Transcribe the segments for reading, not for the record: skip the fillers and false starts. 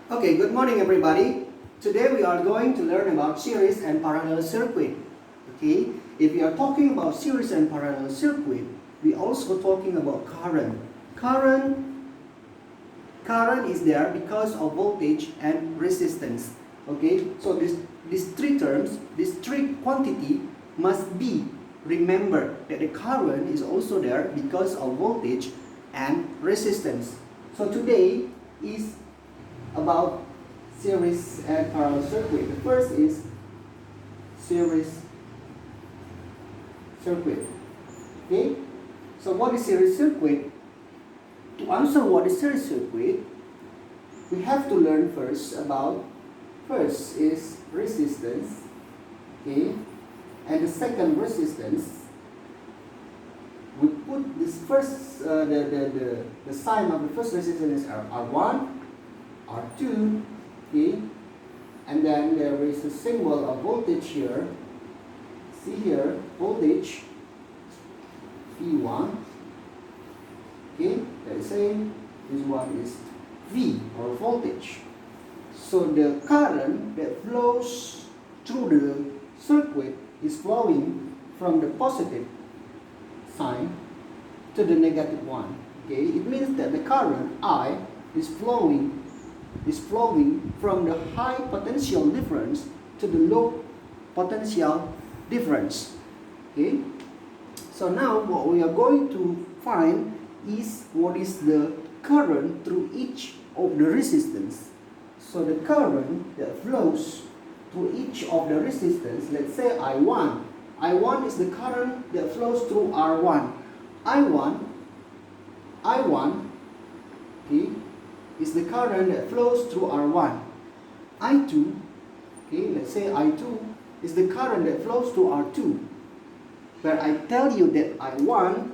Okay, good morning everybody. Today we are going to learn about series and parallel circuit. Okay, if we are talking about series and parallel circuit, we also talking about current. Current is there because of voltage and resistance. Okay, so these three terms, this three quantity must be remembered that the current is also there because of voltage and resistance. So today is about series and parallel circuit. The first is series circuit. Okay, so what is series circuit? To answer what is series circuit, we have to learn first is resistance. Okay, and the second resistance, we put this first the sign of the first resistance is R1, R2, okay, and then there is a symbol of voltage here. See here, voltage V1, okay, that is saying this one is V or voltage. So the current that flows through the circuit is flowing from the positive sign to the negative one. Okay, it means that the current I is flowing from the high potential difference to the low potential difference. Okay, so now what we are going to find is what is the current through each of the resistance. So the current that flows through each of the resistance, let's say I1 is the current that flows through R1. I1 okay, is the current that flows through R1. I2, okay, let's say I2 is the current that flows through R2. But I tell you that I1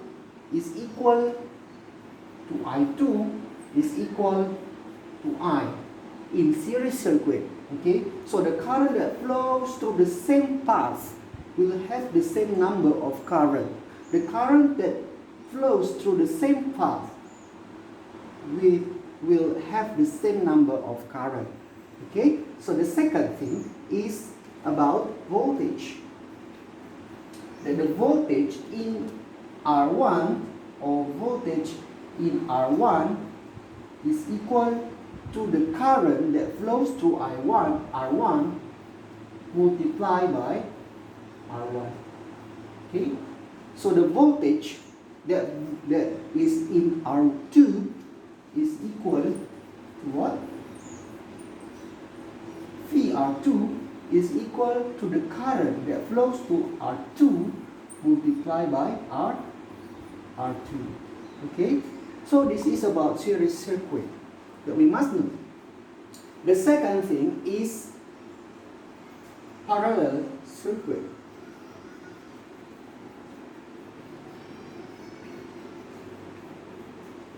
is equal to I2 is equal to I in series circuit. Okay, so the current that flows through the same path will have the same number of current. The current that flows through the same path will have the same number of current. Okay, so the second thing is about voltage. That the voltage in R1 or voltage in R1 is equal to the current that flows through R1 multiplied by R1. Okay, so the voltage that is in R2 is equal to what? VR2 is equal to the current that flows to R2 multiplied by R2. Okay, so this is about series circuit that we must know. The second thing is parallel circuit.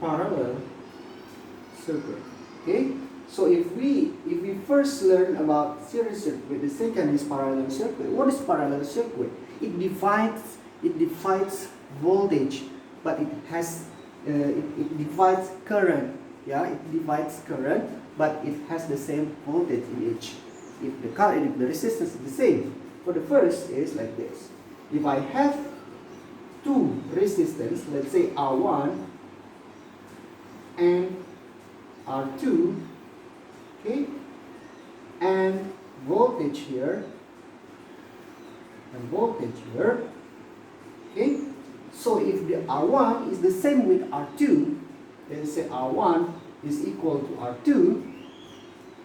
Parallel circuit. Okay, so if we first learn about series circuit, the second is parallel circuit. What is parallel circuit? It divides voltage, but it has it divides current. Yeah, it divides current, but it has the same voltage in each. If the resistance is the same. For the first is like this. If I have two resistance, let's say R1 and R2, okay, and voltage here, okay. So if the R1 is the same with R2, let's say R1 is equal to R2,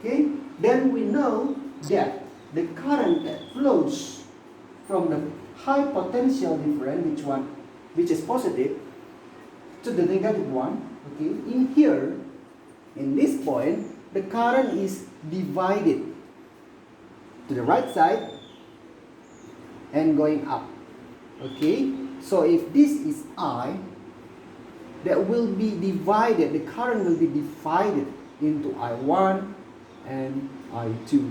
okay, then we know that the current that flows from the high potential difference, which is positive, to the negative one, okay, in here, in this point, the current is divided to the right side and going up. Okay, so if this is I, that will be divided, the current will be divided into I1 and I2.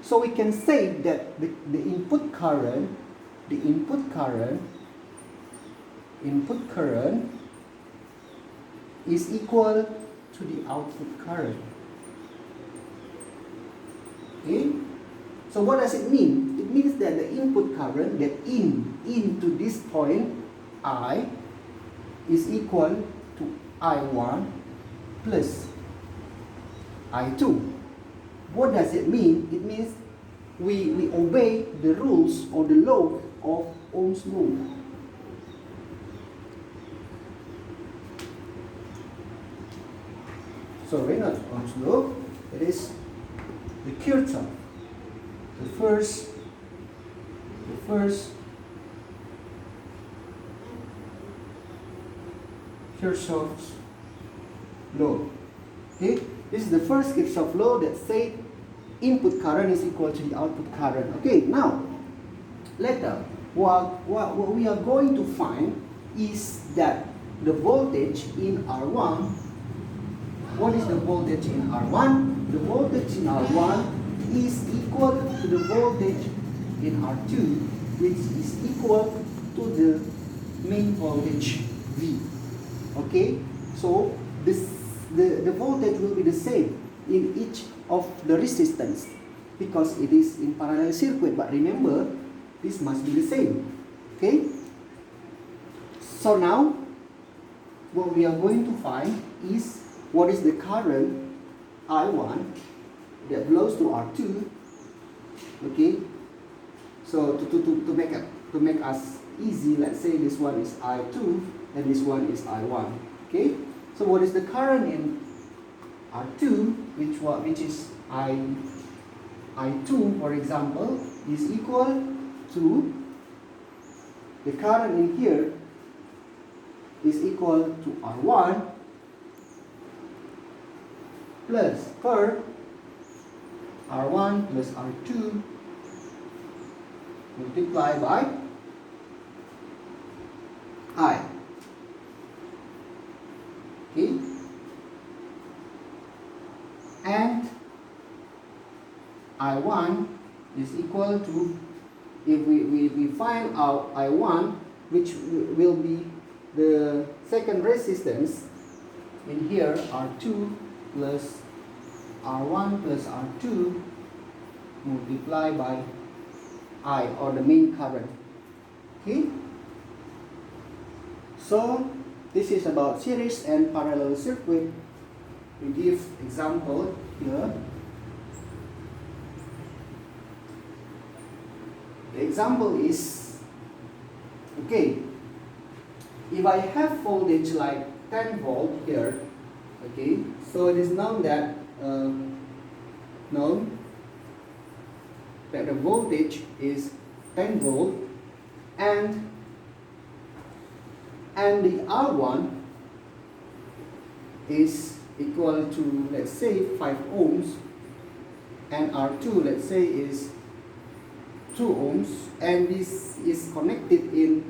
So we can say that the input current is equal to the output current. Okay. So what does it mean? It means that the input current that into this point I is equal to I1 plus I2. What does it mean? It means we obey the rules or the law of Ohm's law. Sorry, not Ohm's law. It is the kirchoff. The first Kirchhoff's law. Okay, this is the first Kirchhoff law that said input current is equal to the output current. Okay, now later what we are going to find is that the voltage in R1. What is the voltage in R1? The voltage in R1 is equal to the voltage in R2, which is equal to the main voltage V. Okay, so the voltage will be the same in each of the resistance because it is in parallel circuit. But remember, this must be the same. Okay, so now what we are going to find is what is the current I1 that flows to R2. Okay, so to make us easy, let's say this one is I2 and this one is I1. Okay, so what is the current in R2, which is I2, for example, is equal to the current in here is equal to R1 plus R1 plus R2 multiplied by I. Okay, and I1 is equal to, if we find out I1, which will be the second resistance in here, R2 plus R1 plus R2 multiplied by I, or the main current. Okay, so this is about series and parallel circuit. We give example here. The example is, okay, if I have voltage like 10 volt here, okay, so it is known that the voltage is 10 volt and the R1 is equal to, let's say, 5 ohms, and R2, let's say, is 2 ohms, and this is connected in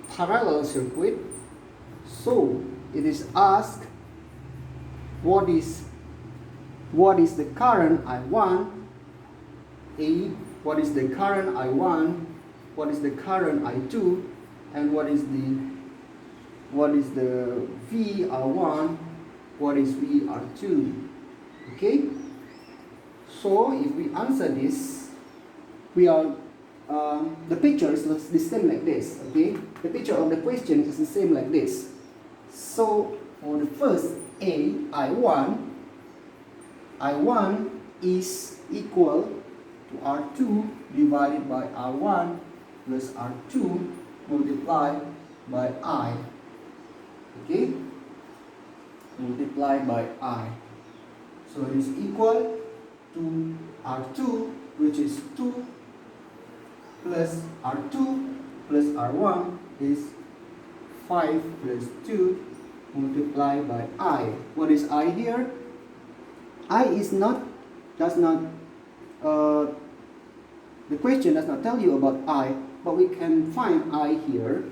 parallel circuit. So it is asked what is the current I1, what is the current I1, what is the current I2, and what is the VR1, what is VR2. Okay, so if we answer this, we are the picture is the same like this. Okay, the picture of the question is the same like this. So for the first A, I1 is equal to R2 divided by R1 plus R2 multiplied by I. Okay, multiplied by I. So it is equal to R2, which is 2 plus R2 plus R1 is 5 plus 2 multiplied by I. What is I here? I is not, the question does not tell you about I, but we can find I here.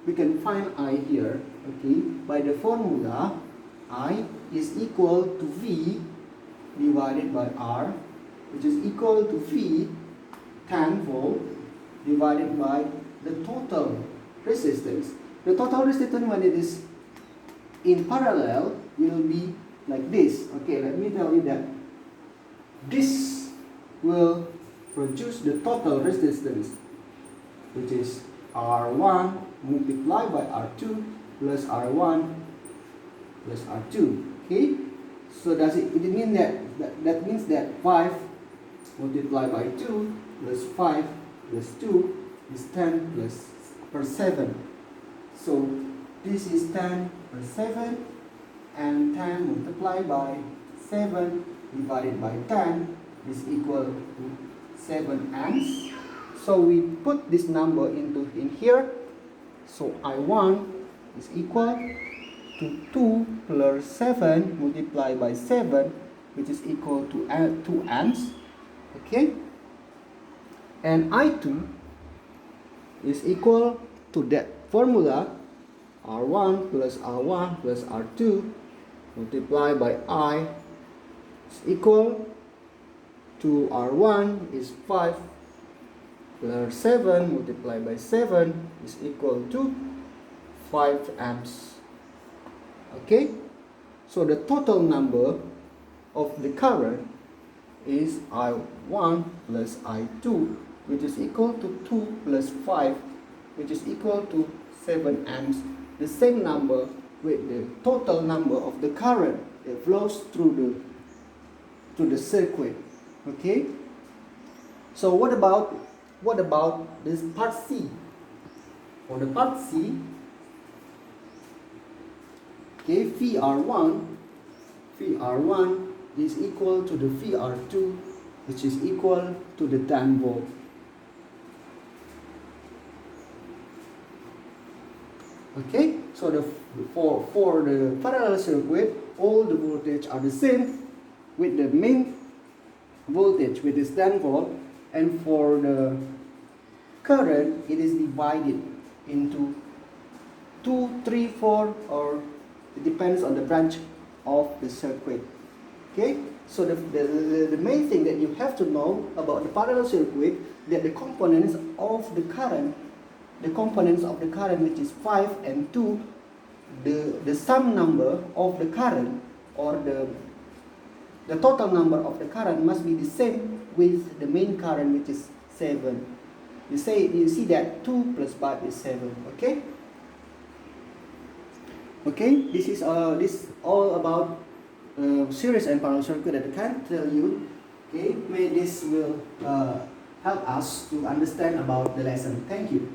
Okay, by the formula, I is equal to V divided by R, which is equal to V 10 volt divided by the total resistance. The total resistance, when it is in parallel, will be like this. Okay, let me tell you that this will produce the total resistance, which is R1 multiplied by R2 plus R1 plus R2. Okay, so does it mean that means that 5 multiplied by 2 plus 5 plus 2 is 10 plus per 7. So this is 10 per 7, and 10 multiplied by 7 divided by 10 is equal to 7 amps. So we put this number in here. So I1 is equal to 2 plus 7 multiplied by 7, which is equal to 2 amps. Okay, and I2 is equal to that formula, R1 plus R1 plus R2 multiplied by I is equal to R1 is 5 plus 7 multiplied by 7 is equal to 5 amps. Okay, so the total number of the current is I1 plus I2, which is equal to 2 plus 5, which is equal to 7 amps, the same number with the total number of the current that flows through the circuit. Okay, so what about this part C? For the part C, okay, VR1 is equal to the VR2, which is equal to the 10 volt. Okay, so for the parallel circuit, all the voltage are the same with the main voltage, which is 10 volt, and for the current, it is divided into 2, 3, 4, or it depends on the branch of the circuit. Okay, so the main thing that you have to know about the parallel circuit, that the components of the current, which is 5 and 2, the sum number of the current, or the total number of the current must be the same with the main current, which is 7. You see that 2 plus 5 is 7. Okay. Okay, this is all about series and parallel circuit that I can tell you. Okay, may this will help us to understand about the lesson. Thank you.